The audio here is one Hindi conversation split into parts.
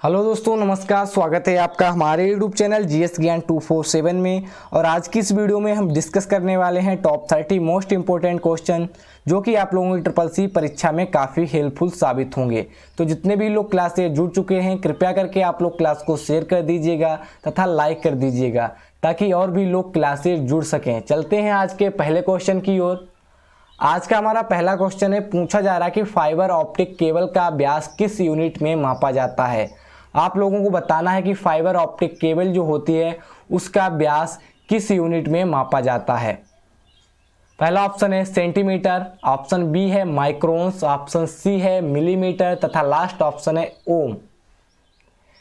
हेलो दोस्तों, नमस्कार। स्वागत है आपका हमारे यूट्यूब चैनल जीएस ज्ञान 247 में। और आज की इस वीडियो में हम डिस्कस करने वाले हैं टॉप 30 मोस्ट इंपॉर्टेंट क्वेश्चन जो कि आप लोगों की ट्रिपल सी परीक्षा में काफ़ी हेल्पफुल साबित होंगे। तो जितने भी लोग क्लास से जुड़ चुके हैं, कृपया करके आप लोग क्लास को शेयर कर दीजिएगा तथा लाइक कर दीजिएगा ताकि और भी लोग क्लास से जुड़ सकें। चलते हैं आज के पहले क्वेश्चन की ओर। आज का हमारा पहला क्वेश्चन है, पूछा जा रहा है कि फाइबर ऑप्टिक केबल का व्यास किस यूनिट में मापा जाता है। आप लोगों को बताना है कि फाइबर ऑप्टिक केबल जो होती है उसका व्यास किस यूनिट में मापा जाता है। पहला ऑप्शन है सेंटीमीटर, ऑप्शन बी है माइक्रोन्स, ऑप्शन सी है मिलीमीटर तथा लास्ट ऑप्शन है ओम।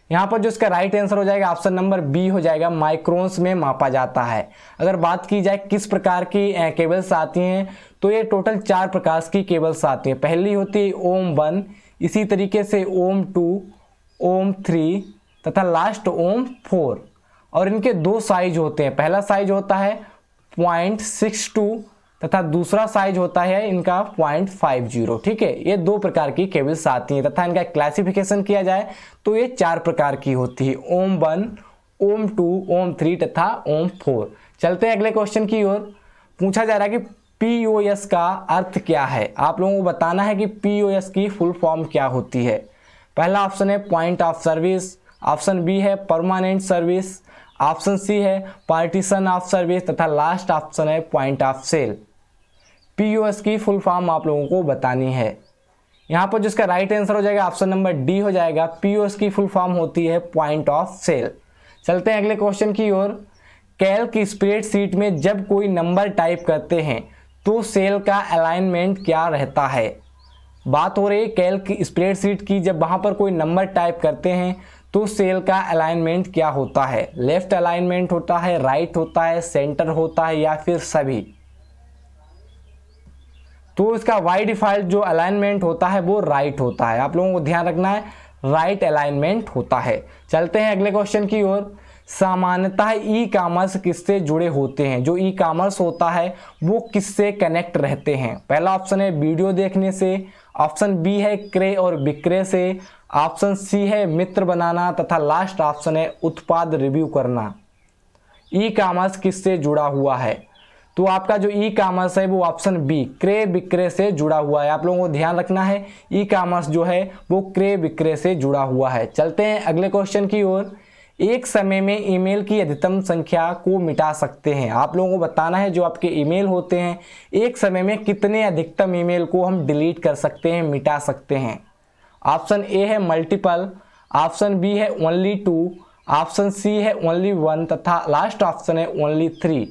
यहाँ पर जो इसका राइट आंसर हो जाएगा ऑप्शन नंबर बी हो जाएगा, माइक्रोन्स में मापा जाता है। अगर बात की जाए किस प्रकार की केबल्स आती हैं तो ये टोटल 4 प्रकार की केबल्स आती हैं। पहली होती है ओम 1, इसी तरीके से ओम 2, ओम 3 तथा लास्ट ओम 4। और इनके 2 साइज होते हैं। पहला साइज होता है 0.62 तथा दूसरा साइज होता है इनका 0.50। ठीक है, ये 2 प्रकार की केबल्स आती हैं तथा इनका क्लासिफिकेशन किया जाए तो ये 4 प्रकार की होती है, ओम 1, ओम 2, ओम 3 तथा ओम 4। चलते हैं अगले क्वेश्चन की ओर। पूछा जा रहा है कि पीओएस का अर्थ क्या है। आप लोगों को बताना है कि पीओएस की फुल फॉर्म क्या होती है। पहला ऑप्शन है point of service, option B है परमानेंट सर्विस, ऑप्शन सी है पार्टीशन ऑफ सर्विस तथा लास्ट ऑप्शन है पॉइंट ऑफ सेल। पीओएस की फुल फॉर्म आप लोगों को बतानी है। यहाँ पर जिसका राइट आंसर हो जाएगा ऑप्शन नंबर डी हो जाएगा, पीओएस की फुल फॉर्म होती है पॉइंट ऑफ सेल। चलते हैं अगले क्वेश्चन की ओर। कैल्क स्प्रेडशीट में जब कोई नंबर टाइप करते हैं तो सेल का अलाइनमेंट क्या रहता है। बात हो रही है कैल्क स्प्रेडशीट की, जब वहां पर कोई नंबर टाइप करते हैं तो सेल का अलाइनमेंट क्या होता है। लेफ्ट अलाइनमेंट होता है, राइट होता है, सेंटर होता है या फिर सभी। तो इसका बाय डिफॉल्ट जो अलाइनमेंट होता है वो राइट होता है। आप लोगों को ध्यान रखना है, राइट अलाइनमेंट होता है। चलते हैं अगले क्वेश्चन की ओर। सामान्यतः ई कॉमर्स किससे जुड़े होते हैं। जो ई कॉमर्स होता है वो किससे कनेक्ट रहते हैं। पहला ऑप्शन है वीडियो देखने से, ऑप्शन बी है क्रय और विक्रय से, ऑप्शन सी है मित्र बनाना तथा लास्ट ऑप्शन है उत्पाद रिव्यू करना। ई कॉमर्स किससे जुड़ा हुआ है। तो आपका जो ई कॉमर्स है वो ऑप्शन बी क्रय विक्रय से जुड़ा हुआ है। आप लोगों को ध्यान रखना है, ई कॉमर्स जो है वो क्रय विक्रय से जुड़ा हुआ है। चलते हैं अगले क्वेश्चन की ओर। एक समय में ईमेल की अधिकतम संख्या को मिटा सकते हैं। आप लोगों को बताना है जो आपके ईमेल होते हैं एक समय में कितने अधिकतम ईमेल को हम डिलीट कर सकते हैं, मिटा सकते हैं। ऑप्शन ए है मल्टीपल, ऑप्शन बी है ओनली 2, ऑप्शन सी है ओनली 1 तथा लास्ट ऑप्शन है ओनली 3।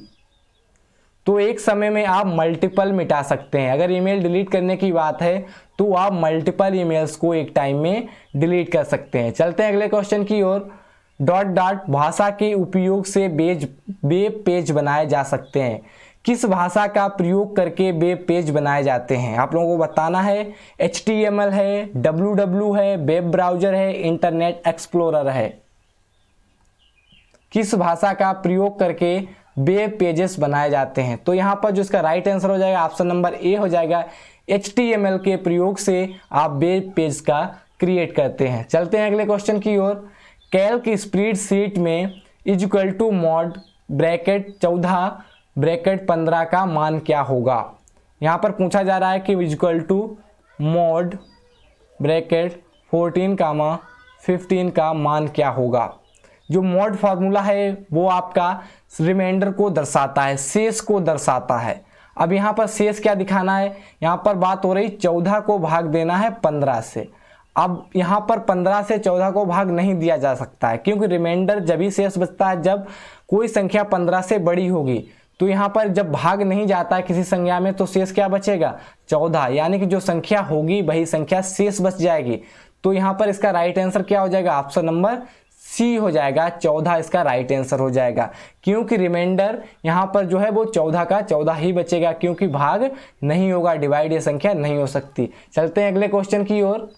तो एक समय में आप मल्टीपल मिटा सकते हैं। अगर ईमेल डिलीट करने की बात है तो आप मल्टीपल ईमेल्स को एक टाइम में डिलीट कर सकते हैं। चलते हैं अगले क्वेश्चन की ओर। डॉट डॉट भाषा के उपयोग से वेब पेज बनाए जा सकते हैं। किस भाषा का प्रयोग करके वेब पेज बनाए जाते हैं। आप लोगों को बताना है HTML है, WW है, वेब ब्राउज़र है, इंटरनेट एक्सप्लोरर है। किस भाषा का प्रयोग करके वेब पेजेस बनाए जाते हैं। तो यहाँ पर जो इसका राइट आंसर हो जाएगा ऑप्शन नंबर ए हो जाएगा, HTML के प्रयोग से आप वेब पेज का क्रिएट करते हैं। चलते हैं अगले क्वेश्चन की ओर। कैल्क स्प्रेडशीट में equal to mod bracket 14 bracket 15 का मान क्या होगा। यहाँ पर पूछा जा रहा है कि इक्वल टू मॉड ब्रैकेट 14 15 का मान क्या होगा। जो मॉड फार्मूला है वो आपका रिमाइंडर को दर्शाता है, शेष को दर्शाता है। अब यहाँ पर शेष क्या दिखाना है, यहाँ पर बात हो रही 14 को भाग देना है 15 से। अब यहाँ पर 15 से 14 को भाग नहीं दिया जा सकता है क्योंकि रिमाइंडर जब ही शेष बचता है जब कोई संख्या 15 से बड़ी होगी। तो यहाँ पर जब भाग नहीं जाता है किसी संख्या में तो शेष क्या बचेगा, 14, यानी कि जो संख्या होगी वही संख्या शेष बच जाएगी। तो यहाँ पर इसका राइट आंसर क्या हो जाएगा, ऑप्शन नंबर सी हो जाएगा, 14 इसका राइट आंसर हो जाएगा। क्योंकि रिमाइंडर यहाँ पर जो है वो 14 का 14 ही बचेगा क्योंकि भाग नहीं होगा, डिवाइड ये संख्या नहीं हो सकती। चलते हैं अगले क्वेश्चन की ओर।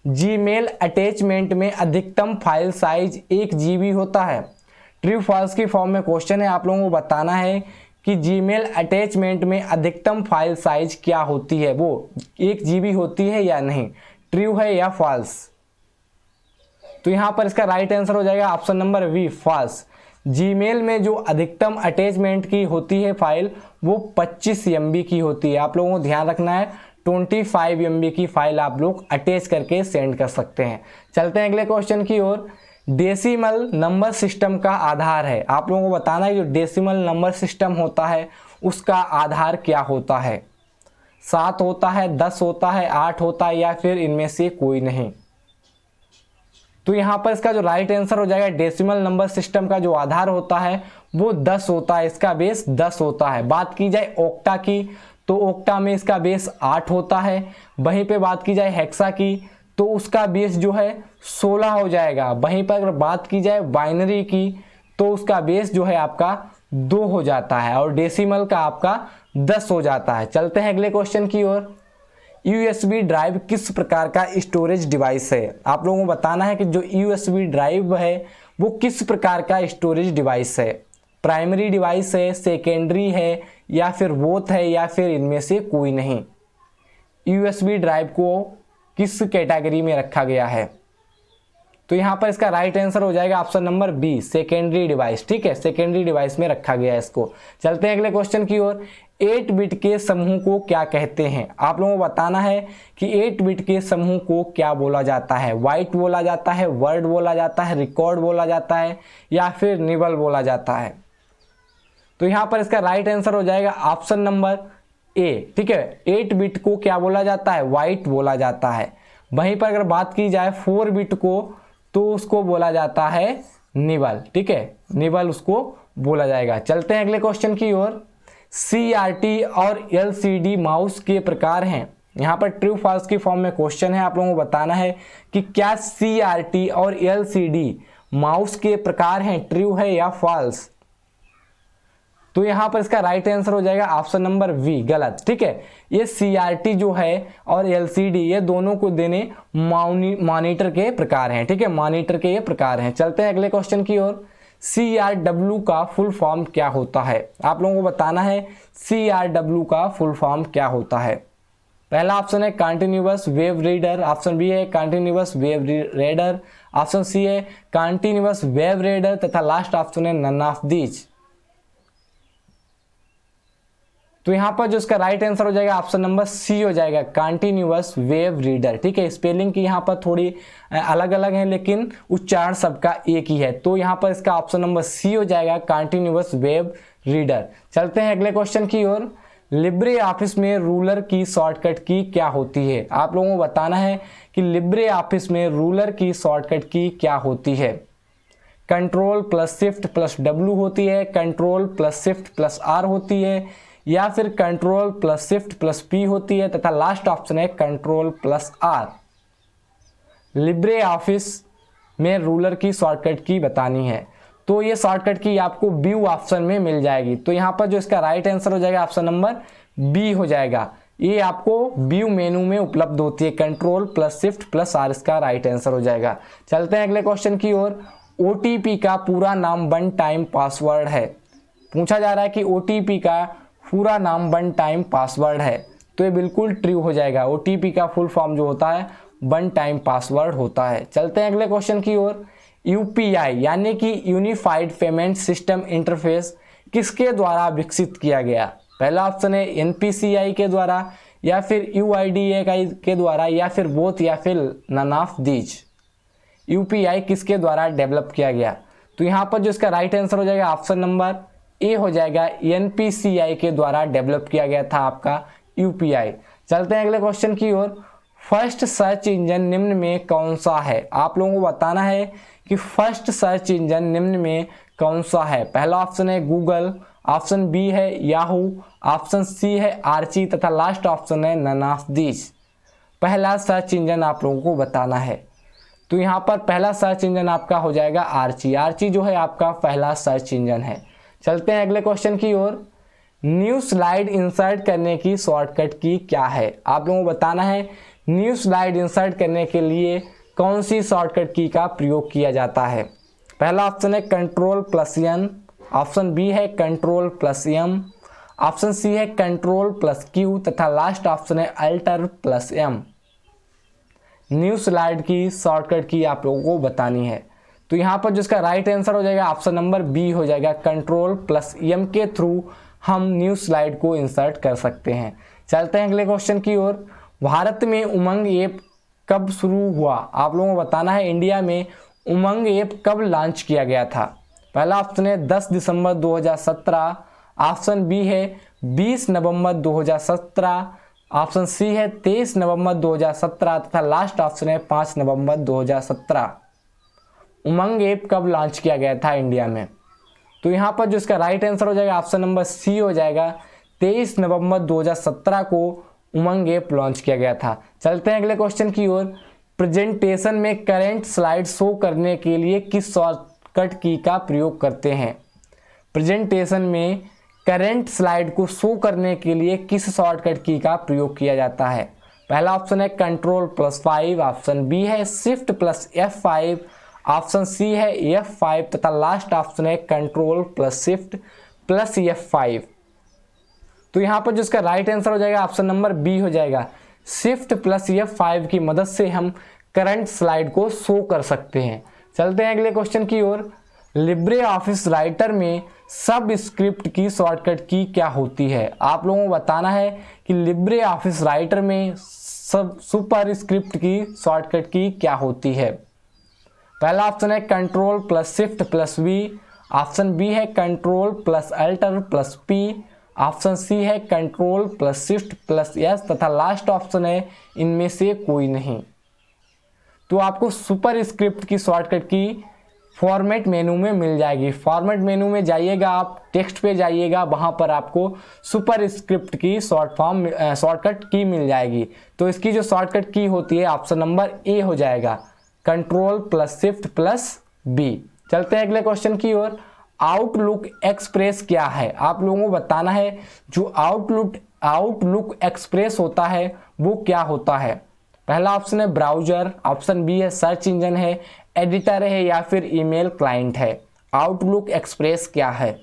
जीमेल अटैचमेंट में अधिकतम फाइल साइज 1 GB होता है। ट्रू फॉल्स की फॉर्म में क्वेश्चन है। आप लोगों को बताना है कि जीमेल अटैचमेंट में अधिकतम फाइल साइज क्या होती है, वो 1 GB होती है या नहीं, ट्रू है या फॉल्स। तो यहाँ पर इसका राइट आंसर हो जाएगा option number B false. Gmail में जो अधिकतम अटैचमेंट की होती है फाइल वो 25 MB की होती है। आप लोगों को ध्यान रखना है 25 MB की फाइल आप लोग अटैच करके सेंड कर सकते हैं। चलते हैं अगले क्वेश्चन की ओर। डेसिमल नंबर सिस्टम का आधार है, आप लोगों को बताना है जो डेसिमल नंबर सिस्टम होता है उसका आधार क्या होता है। 7 होता है, 10 होता है, 8 होता है या फिर इनमें से कोई नहीं। तो यहाँ पर इसका जो राइट आंसर हो जाएगा डेसिमल नंबर सिस्टम का जो आधार होता है वो 10 होता है, इसका बेस 10 होता है। बात की जाए ओक्टा की तो ओक्टा में इसका बेस 8 होता है। वहीं पे बात की जाए हेक्सा की तो उसका बेस जो है 16 हो जाएगा। वहीं पर अगर बात की जाए बाइनरी की तो उसका बेस जो है आपका 2 हो जाता है और डेसिमल का आपका 10 हो जाता है। चलते हैं अगले क्वेश्चन की ओर। USB ड्राइव किस प्रकार का स्टोरेज डिवाइस है, आप लोगों को बताना है कि जो USB ड्राइव है वो किस प्रकार का स्टोरेज डिवाइस है। प्राइमरी डिवाइस है, सेकेंडरी है या फिर बोथ है या फिर इनमें से कोई नहीं। USB ड्राइव को किस कैटेगरी में रखा गया है, तो यहाँ पर इसका राइट आंसर हो जाएगा option number B secondary device. ठीक है, सेकेंडरी डिवाइस में रखा गया है इसको। चलते हैं अगले क्वेश्चन की ओर। 8 बिट के समूह को क्या कहते हैं, आप लोगों को बताना है कि 8 बिट के समूह को क्या बोला जाता है। वाइट बोला जाता है, वर्ड बोला जाता है, रिकॉर्ड बोला जाता है या फिर निबल बोला जाता है। तो यहाँ पर इसका राइट आंसर हो जाएगा ऑप्शन नंबर ए। ठीक है, 8 बिट को क्या बोला जाता है, वाइट बोला जाता है। वहीं पर अगर बात की जाए 4 बिट को तो उसको बोला जाता है निबल। ठीक है, निबल उसको बोला जाएगा। चलते हैं अगले क्वेश्चन की ओर। CRT और LCD माउस के प्रकार हैं, यहाँ पर ट्रू फॉल्स की फॉर्म में क्वेश्चन है। आप लोगों को बताना है कि क्या CRT और LCD माउस के प्रकार हैं, ट्रू है या फॉल्स। तो यहाँ पर इसका राइट आंसर हो जाएगा ऑप्शन नंबर बी गलत। ठीक है, ये CRT जो है और LCD ये दोनों को देने मॉनिटर के प्रकार हैं। ठीक है, मॉनिटर के ये प्रकार हैं। चलते हैं अगले क्वेश्चन की ओर। CRW का फुल फॉर्म क्या होता है, आप लोगों को बताना है CRW का फुल फॉर्म क्या होता है। पहला ऑप्शन है continuous wave reader, option B है continuous wave reader, option C है कंटिन्यूअस वेव रीडर तथा लास्ट ऑप्शन है नन ऑफ दीज। तो यहाँ पर जो इसका राइट आंसर हो जाएगा ऑप्शन नंबर सी हो जाएगा कंटिन्यूअस वेव रीडर। ठीक है, स्पेलिंग की यहाँ पर थोड़ी अलग अलग है लेकिन उच्चारण सबका एक ही है। तो यहाँ पर इसका ऑप्शन नंबर सी हो जाएगा कंटिन्यूअस वेव रीडर। चलते हैं अगले क्वेश्चन की ओर। लिब्रे ऑफिस में रूलर की शॉर्टकट की क्या होती है, आप लोगों को बताना है कि लिब्रे ऑफिस में रूलर की शॉर्टकट की क्या होती है। Control plus shift plus W होती है, control plus shift plus R होती है या फिर control plus shift plus P होती है तथा लास्ट ऑप्शन है control plus R। Libre office में रूलर की शॉर्टकट की बतानी है तो ये शॉर्टकट की आपको व्यू ऑप्शन में मिल जाएगी। तो यहाँ पर जो इसका राइट आंसर हो जाएगा ऑप्शन नंबर बी हो जाएगा। ये आपको व्यू मेनू में उपलब्ध होती है, control plus shift plus R इसका राइट आंसर हो जाएगा। चलते हैं अगले क्वेश्चन की ओर। OTP का पूरा नाम वन टाइम पासवर्ड है, पूछा जा रहा है कि OTP का पूरा नाम वन टाइम पासवर्ड है, तो ये बिल्कुल ट्रू हो जाएगा। OTP का फुल फॉर्म जो होता है वन टाइम पासवर्ड होता है। चलते हैं अगले क्वेश्चन की ओर। UPI यानी कि यूनिफाइड पेमेंट सिस्टम इंटरफेस किसके द्वारा विकसित किया गया। पहला ऑप्शन है NPCI के द्वारा या फिर UIDAI के द्वारा या फिर बोथ या फिर नन ऑफ दीज। UPI किसके द्वारा डेवलप किया गया, तो यहाँ पर जो इसका राइट आंसर हो जाएगा ऑप्शन नंबर ए हो जाएगा। NPCI के द्वारा डेवलप किया गया था आपका UPI। चलते हैं अगले क्वेश्चन की ओर। फर्स्ट सर्च इंजन निम्न में कौन सा है, आप लोगों को बताना है कि फर्स्ट सर्च इंजन निम्न में कौन सा है। पहला ऑप्शन है गूगल, ऑप्शन बी है याहू, ऑप्शन सी है आर्ची तथा लास्ट ऑप्शन है नन ऑफ दीज। पहला सर्च इंजन आप लोगों को बताना है, तो यहाँ पर पहला सर्च इंजन आपका हो जाएगा आर्ची। आर्ची जो है आपका पहला सर्च इंजन है। चलते हैं अगले क्वेश्चन की ओर। न्यू स्लाइड इंसर्ट करने की शॉर्टकट की क्या है, आप लोगों को बताना है न्यू स्लाइड इंसर्ट करने के लिए कौन सी शॉर्टकट की का प्रयोग किया जाता है। पहला ऑप्शन है control plus N, option B है control plus M, option C है कंट्रोल प्लस क्यू तथा लास्ट ऑप्शन है alter plus M. New slide की शॉर्टकट की आप लोगों को बतानी है। तो यहाँ पर जो इसका राइट आंसर हो जाएगा ऑप्शन नंबर बी हो जाएगा, Ctrl+M के थ्रू हम न्यू स्लाइड को इंसर्ट कर सकते हैं। चलते हैं अगले क्वेश्चन की ओर। भारत में उमंग ऐप कब शुरू हुआ? आप लोगों को बताना है इंडिया में उमंग ऐप कब लॉन्च किया गया था। पहला ऑप्शन है 10 दिसंबर 2017, ऑप्शन बी है 20 नवंबर 2017, ऑप्शन सी है 23 नवंबर 2017 तथा लास्ट ऑप्शन है 5 नवंबर 2017। उमंग ऐप कब लॉन्च किया गया था इंडिया में? तो यहाँ पर जो इसका राइट आंसर हो जाएगा ऑप्शन नंबर सी हो जाएगा, 23 नवंबर 2017 को उमंग ऐप लॉन्च किया गया था। चलते हैं अगले क्वेश्चन की ओर। प्रेजेंटेशन में करंट स्लाइड शो करने के लिए किस शॉर्टकट की का प्रयोग करते हैं? प्रेजेंटेशन में करंट स्लाइड को शो करने के लिए किस शॉर्टकट की का प्रयोग किया जाता है? पहला ऑप्शन है Ctrl+5, ऑप्शन बी है Shift+F5, ऑप्शन सी है F5 तथा लास्ट ऑप्शन है Ctrl+Shift+F5। तो यहाँ पर जो इसका राइट आंसर हो जाएगा ऑप्शन नंबर बी हो जाएगा, Shift+F5 की मदद से हम करंट स्लाइड को शो कर सकते हैं। चलते हैं अगले क्वेश्चन की ओर। लिब्रे ऑफिस राइटर में सब स्क्रिप्ट की शॉर्टकट की क्या होती है? आप लोगों को बताना है कि लिब्रे ऑफिस राइटर में सब सुपर स्क्रिप्ट की शॉर्टकट की क्या होती है। पहला ऑप्शन है Ctrl+Shift+V, ऑप्शन बी है Ctrl+Alt+P, ऑप्शन सी है Ctrl+Shift+S तथा लास्ट ऑप्शन है इनमें से कोई नहीं। तो आपको सुपर स्क्रिप्ट की शॉर्टकट की फॉर्मेट मेनू में मिल जाएगी। फॉर्मेट मेनू में जाइएगा, आप टेक्स्ट पे जाइएगा, वहाँ पर आपको सुपर स्क्रिप्ट की शॉर्टकट की मिल जाएगी। तो इसकी जो शॉर्टकट की होती है ऑप्शन नंबर ए हो जाएगा, Ctrl+Shift+B। चलते हैं अगले क्वेश्चन की ओर। आउटलुक एक्सप्रेस क्या है? आप लोगों को बताना है जो आउटलुक एक्सप्रेस होता है वो क्या होता है। पहला ऑप्शन है ब्राउजर, ऑप्शन बी है सर्च इंजन है, एडिटर है या फिर ईमेल क्लाइंट है। आउटलुक एक्सप्रेस क्या है?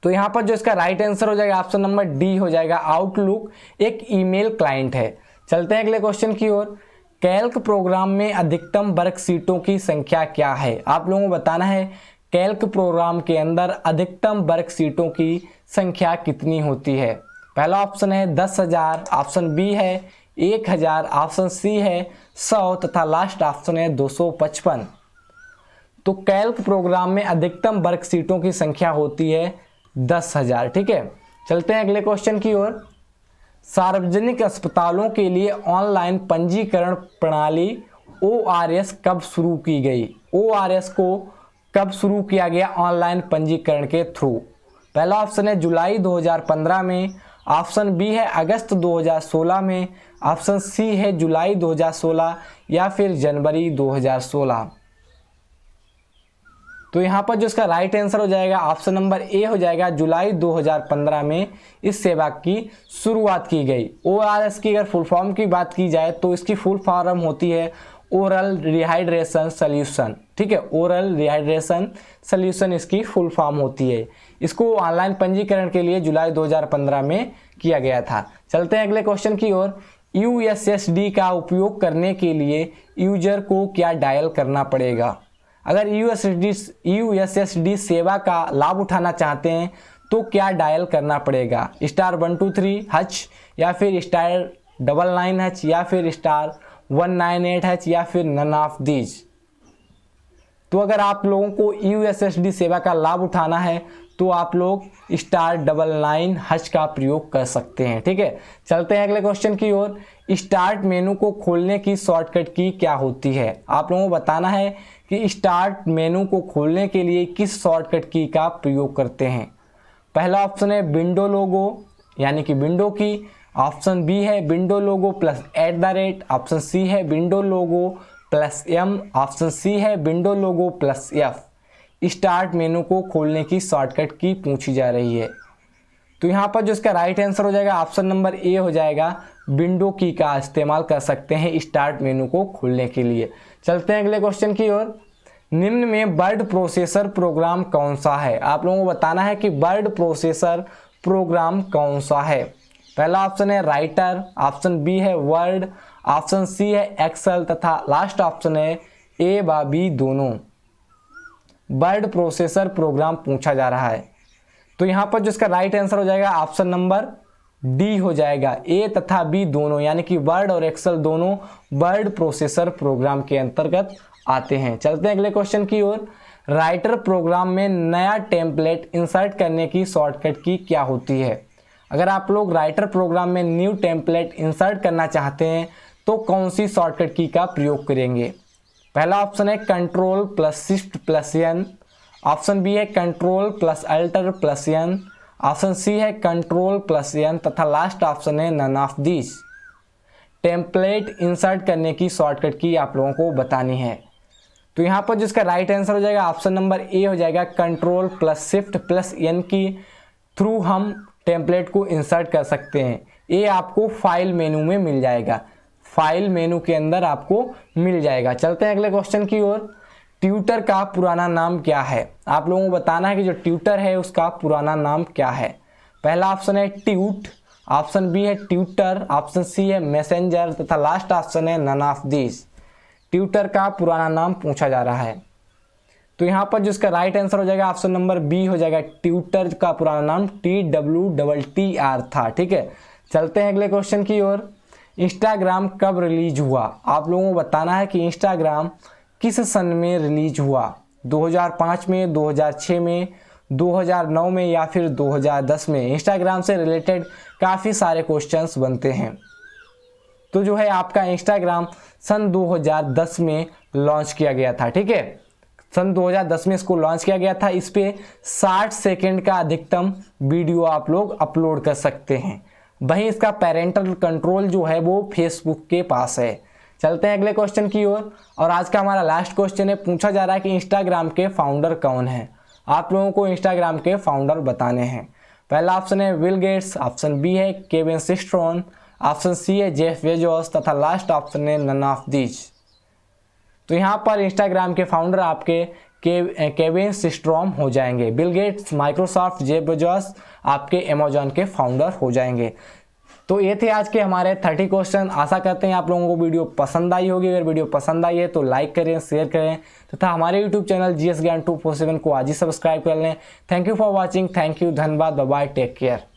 तो यहाँ पर जो इसका राइट आंसर हो जाएगा ऑप्शन नंबर डी हो जाएगा, आउटलुक एक ईमेल क्लाइंट है। चलते हैं अगले क्वेश्चन की ओर। कैल्क प्रोग्राम में अधिकतम वर्कशीटों की संख्या क्या है? आप लोगों को बताना है कैल्क प्रोग्राम के अंदर अधिकतम वर्कशीटों की संख्या कितनी होती है। पहला ऑप्शन है 10,000, ऑप्शन बी है 1,000, ऑप्शन सी है 100 तथा लास्ट ऑप्शन है 255। तो कैल्क प्रोग्राम में अधिकतम वर्कशीटों की संख्या होती है 10,000। ठीक है, चलते हैं अगले क्वेश्चन की ओर। सार्वजनिक अस्पतालों के लिए ऑनलाइन पंजीकरण प्रणाली ORS कब शुरू की गई? ORS को कब शुरू किया गया ऑनलाइन पंजीकरण के थ्रू? पहला ऑप्शन है जुलाई 2015 में, ऑप्शन बी है अगस्त 2016 में, ऑप्शन सी है जुलाई 2016 या फिर जनवरी 2016। तो यहाँ पर जो इसका राइट आंसर हो जाएगा ऑप्शन नंबर ए हो जाएगा, जुलाई 2015 में इस सेवा की शुरुआत की गई। ORS की अगर फुल फॉर्म की बात की जाए तो इसकी फुल फॉर्म होती है ओरल रिहाइड्रेशन सॉल्यूशन। ठीक है, ओरल रिहाइड्रेशन सॉल्यूशन इसकी फुल फॉर्म होती है। इसको ऑनलाइन पंजीकरण के लिए जुलाई 2015 में किया गया था। चलते हैं अगले क्वेश्चन की ओर। USSD का उपयोग करने के लिए यूजर को क्या डायल करना पड़ेगा? अगर USSD सेवा का लाभ उठाना चाहते हैं तो क्या डायल करना पड़ेगा? *123# या फिर *999# या फिर *198# या फिर नन ऑफ दीज। तो अगर आप लोगों को USSD सेवा का लाभ उठाना है तो आप लोग *999# का प्रयोग कर सकते हैं। ठीक है, चलते हैं अगले क्वेश्चन की ओर। स्टार्ट मेनू को खोलने की शॉर्टकट की क्या होती है? आप लोगों को बताना है कि स्टार्ट मेनू को खोलने के लिए किस शॉर्टकट की का प्रयोग करते हैं। पहला ऑप्शन है विंडो लोगो यानी कि विंडो की, ऑप्शन बी है विंडो लोगो +@, ऑप्शन सी है विंडो लोगो +M, ऑप्शन सी है विंडो लोगो +F। स्टार्ट मेनू को खोलने की शॉर्टकट की पूछी जा रही है। तो यहाँ पर जो इसका राइट आंसर हो जाएगा ऑप्शन नंबर ए हो जाएगा, विंडो की का इस्तेमाल कर सकते हैं स्टार्ट मेनू को खोलने के लिए। चलते हैं अगले क्वेश्चन की ओर। निम्न में वर्ड प्रोसेसर प्रोग्राम कौन सा है? आप लोगों को बताना है कि वर्ड प्रोसेसर प्रोग्राम कौन सा है। पहला ऑप्शन है राइटर, ऑप्शन बी है वर्ड, ऑप्शन सी है एक्सेल तथा लास्ट ऑप्शन है ए व बी दोनों। वर्ड प्रोसेसर प्रोग्राम पूछा जा रहा है। तो यहाँ पर जो इसका राइट आंसर हो जाएगा ऑप्शन नंबर डी हो जाएगा, ए तथा बी दोनों, यानी कि वर्ड और एक्सेल दोनों वर्ड प्रोसेसर प्रोग्राम के अंतर्गत आते हैं। चलते हैं अगले क्वेश्चन की ओर। राइटर प्रोग्राम में नया टेम्पलेट इंसर्ट करने की शॉर्टकट की क्या होती है? अगर आप लोग राइटर प्रोग्राम में न्यू टेम्पलेट इंसर्ट करना चाहते हैं तो कौन सी शॉर्टकट की का प्रयोग करेंगे? पहला ऑप्शन है control plus shift plus N, option B है control plus alter plus N, option C है कंट्रोल प्लस एन तथा लास्ट ऑप्शन है none of this. Template insert करने की शॉर्टकट की आप लोगों को बतानी है। तो यहाँ पर जिसका राइट आंसर हो जाएगा ऑप्शन नंबर ए हो जाएगा, control plus shift plus N key through हम टेम्पलेट को इंसर्ट कर सकते हैं। ये आपको फाइल मेनू में मिल जाएगा, फाइल मेनू के अंदर आपको मिल जाएगा। चलते हैं अगले क्वेश्चन की ओर। ट्यूटर का पुराना नाम क्या है? आप लोगों को बताना है कि जो ट्यूटर है उसका पुराना नाम क्या है। पहला ऑप्शन है ट्यूट, ऑप्शन बी है ट्यूटर, ऑप्शन सी है मैसेंजर तथा लास्ट ऑप्शन है नन ऑफ दिस। ट्यूटर का पुराना नाम पूछा जा रहा है। तो यहाँ पर जिसका राइट आंसर हो जाएगा ऑप्शन नंबर बी हो जाएगा, ट्यूटर का पुराना नाम TWTTR था। ठीक है, चलते हैं अगले क्वेश्चन की ओर। इंस्टाग्राम कब रिलीज हुआ? आप लोगों को बताना है कि इंस्टाग्राम किस सन में रिलीज हुआ? 2005 में, 2006 में, 2009 में या फिर 2010 में? इंस्टाग्राम से रिलेटेड काफ़ी सारे क्वेश्चंस बनते हैं। तो जो है आपका इंस्टाग्राम सन 2010 में लॉन्च किया गया था। ठीक है, सन 2010 में इसको लॉन्च किया गया था। इस पे 60 सेकेंड का अधिकतम वीडियो आप लोग अपलोड कर सकते हैं। वहीं इसका पेरेंटल कंट्रोल जो है वो फेसबुक के पास है। चलते हैं अगले क्वेश्चन की ओर। और आज का हमारा लास्ट क्वेश्चन है, पूछा जा रहा है कि इंस्टाग्राम के फाउंडर कौन है? आप लोगों को इंस्टाग्राम के फाउंडर बताने हैं। पहला ऑप्शन है बिल गेट्स, ऑप्शन बी है केविन सिस्ट्रॉन, ऑप्शन सी है जेफ बेजोस तथा लास्ट ऑप्शन है नन ऑफ दिस। तो यहाँ पर इंस्टाग्राम के फाउंडर आपके केविन सिस्ट्रॉम हो जाएंगे। Bill Gates Microsoft, Jeff Bezos आपके अमेजॉन के फाउंडर हो जाएंगे। तो ये थे आज के हमारे 30 क्वेश्चन। आशा करते हैं आप लोगों को वीडियो पसंद आई होगी। अगर वीडियो पसंद आई है तो लाइक करें, शेयर करें तथा हमारे यूट्यूब चैनल GS ज्ञान 247 को आज ही सब्सक्राइब कर लें। Thank you for watching. Thank you, धन्यवाद, बाय बाय, टेक केयर।